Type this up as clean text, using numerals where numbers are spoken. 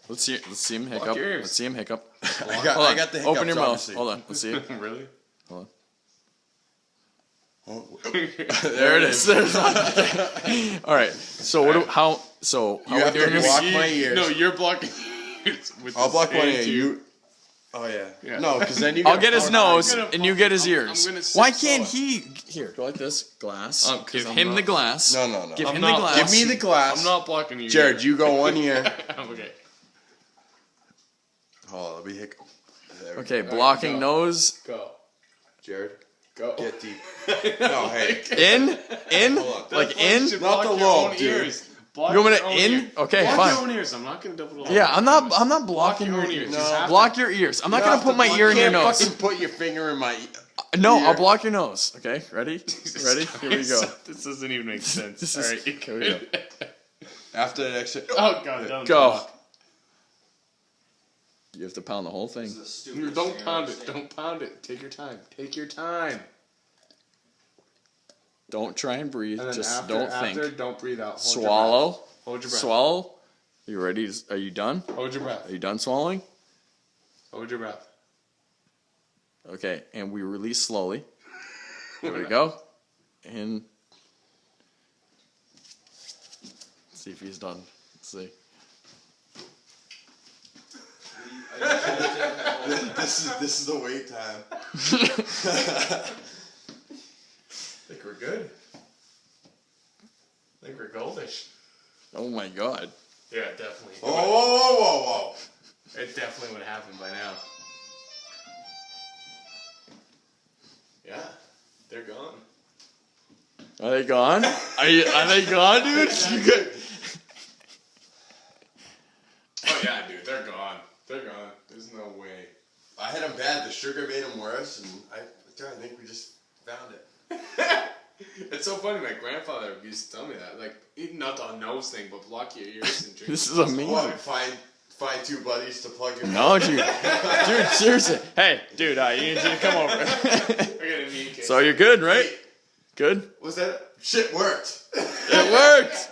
Let's see him hiccup. Block your ears. Let's see him hiccup. I got the hiccups. Open your mouth. Obviously. Hold on. Let's see it. Really? Hold on. Oh, There it is. There's one. All right. So what? How? So You have to block my ears. No, you're blocking ears. I'll block one ear. You. Oh yeah. No, because then you. I'll get his nose gonna and you get his ears. I'm gonna Why sit can't slow. he? Here, go like this. Glass. 'Cause Give I'm him not- the glass. No. Give I'm him not- the glass. Give me the glass. I'm not blocking you. Jared, you go one ear. Okay. Oh, let me hiccup. There we Okay, go. blocking go. nose. Go. Jared, Go. get deep. No, hey. In. Hold on. Like in. Not Block the your lobe, own dude. ears. Block You want me your to own in? ears. Okay, block fine. your own ears. I'm not gonna double it. Yeah, I'm not blocking your your own ears. ears. You just have to- Block your ears. I'm not gonna put my ear in your You can't nose. fucking put your finger in my. No, ear. I'll block your nose. Okay, ready? Ready? Here we go. This doesn't even make sense. This All is- right, here we go. After the next. Oh god, don't Go. block. You have to pound the whole thing. Don't pound it. Don't pound it. Take your time. Take your time. Don't try and breathe. And then Just after, don't after, think. don't breathe out. Hold Swallow. Your breath. Hold your breath. Swallow. You ready? Are you done? Hold your breath. Are you done swallowing? Hold your breath. Okay, and we release slowly. There we go. And see if he's done. Let's see. This is the wait time. Think we're good. Think we're goldish. Oh my god. Yeah, definitely. Whoa. It definitely would happen by now. Yeah, they're gone. Are they gone? Are they gone, dude? You good? Oh yeah, dude, they're gone. They're gone. There's no way. I had them bad. The sugar made them worse, and I think we just found it. It's so funny. My grandfather used to tell me that, like, not the nose thing, but block your ears and drink. This is amazing. What? Find two buddies to plug your. No, dude. Dude, seriously. Hey, dude, you need to come over. I got a knee case. So you're good, right? Good? Was that shit worked? It worked.